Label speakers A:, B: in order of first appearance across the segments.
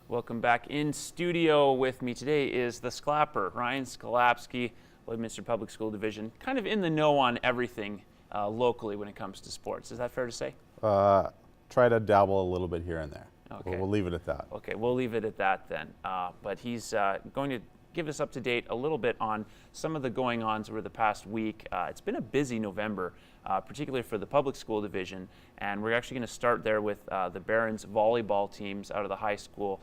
A: Welcome back. In studio with me today is the Sklapper, Ryan Sklapsky, Lloydminster Public School Division, kind of in the know on everything locally when it comes to sports. Is that fair to say?
B: Try to dabble a little bit here and there.
A: Okay.
B: We'll leave it at that.
A: Okay, we'll leave it at that then. But he's going to give us up to date a little bit on some of the going-ons over the past week. It's been a busy November, particularly for the public school division, and we're actually going to start there with the Barons volleyball teams out of the high school.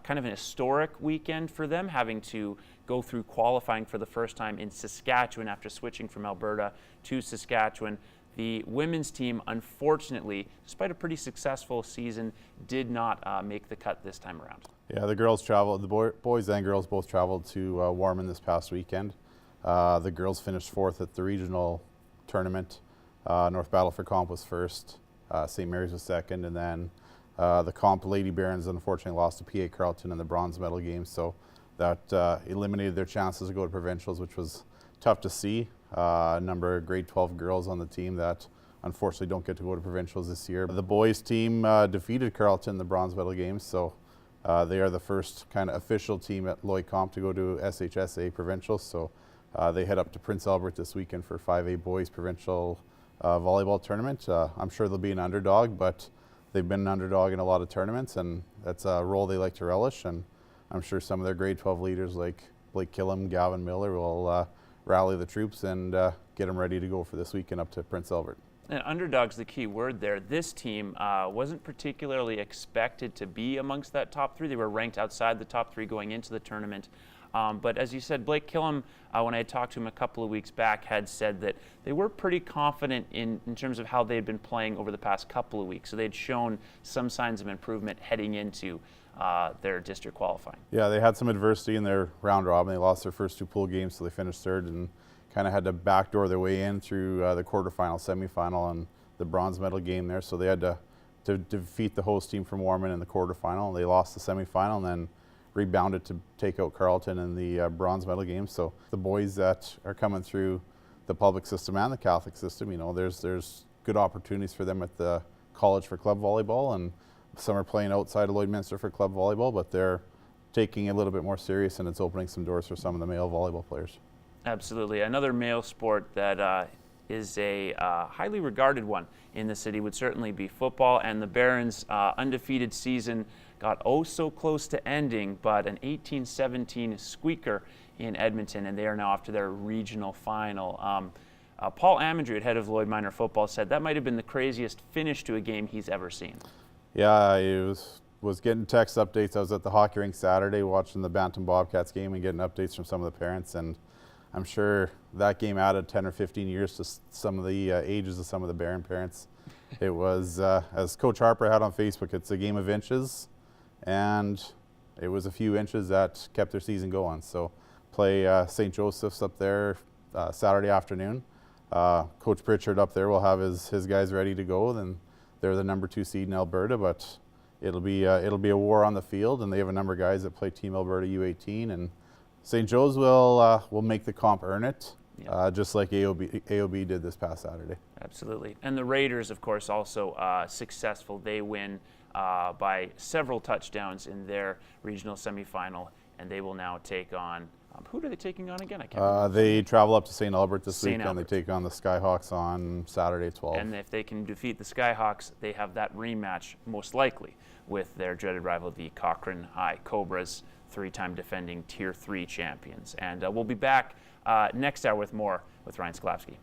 A: Kind of an historic weekend for them, having to go through qualifying for the first time in Saskatchewan after switching from Alberta to Saskatchewan. The women's team, unfortunately, despite a pretty successful season, did not make the cut this time around.
B: Yeah, the girls traveled, the boys and girls both traveled to Warman this past weekend. The girls finished 4th at the regional tournament. North Battleford comp was 1st, St. Mary's was 2nd, and then the comp Lady Barons unfortunately lost to PA Carleton in the bronze medal game, so that eliminated their chances to go to provincials, which was tough to see. A number of grade 12 girls on the team that unfortunately don't get to go to provincials this year. The boys team defeated Carleton in the bronze medal games, so they are the first kind of official team at Lloyd Comp to go to SHSA provincials. So they head up to Prince Albert this weekend for 5A boys provincial volleyball tournament. I'm sure they'll be an underdog, but they've been an underdog in a lot of tournaments, and that's a role they like to relish. And I'm sure some of their grade 12 leaders like Blake Killam, Gavin Miller will rally the troops and get them ready to go for this weekend up to Prince Albert.
A: And underdog's the key word there. This team wasn't particularly expected to be amongst that top 3. They were ranked outside the top 3 going into the tournament. But as you said, Blake Killam, when I had talked to him a couple of weeks back, had said that they were pretty confident in terms of how they had been playing over the past couple of weeks. So they had shown some signs of improvement heading into their district qualifying.
B: Yeah, they had some adversity in their round robin. They lost their first 2 pool games, so they finished 3rd and kind of had to backdoor their way in through the quarterfinal, semifinal, and the bronze medal game there. So they had to defeat the host team from Warman in the quarterfinal. They lost the semifinal and then rebounded to take out Carleton in the bronze medal game. So the boys that are coming through the public system and the Catholic system, you know, there's good opportunities for them at the college for club volleyball, and some are playing outside of Lloydminster for club volleyball, but they're taking it a little bit more serious, and it's opening some doors for some of the male volleyball players.
A: Absolutely. Another male sport that is a highly regarded one in the city would certainly be football, and the Barons' undefeated season got oh so close to ending, but an 18-17 squeaker in Edmonton, and they are now off to their regional final. Paul Amandrew, head of Lloyd Minor Football, said that might have been the craziest finish to a game he's ever seen.
B: Yeah, I was getting text updates. I was at the hockey rink Saturday watching the Bantam Bobcats game and getting updates from some of the parents, and I'm sure that game added 10 or 15 years to some of the ages of some of the Baron parents. It was, as Coach Harper had on Facebook, it's a game of inches, and it was a few inches that kept their season going. So play St. Joseph's up there Saturday afternoon. Coach Pritchard up there will have his guys ready to go. Then they're the number 2 seed in Alberta, but it'll be a war on the field, and they have a number of guys that play Team Alberta U18, and St. Joe's will make the comp earn it, just like AOB did this past Saturday.
A: Absolutely. And the Raiders, of course, also successful. They win by several touchdowns in their regional semifinal, and they will now take on, who are they taking on again? I can't remember.
B: They travel up to St. Albert this week, and they take on the Skyhawks on Saturday at 12.
A: And if they can defeat the Skyhawks, they have that rematch, most likely, with their dreaded rival, the Cochrane High Cobras, 3-time defending Tier 3 champions. And we'll be back next hour with more with Ryan Sklapsky.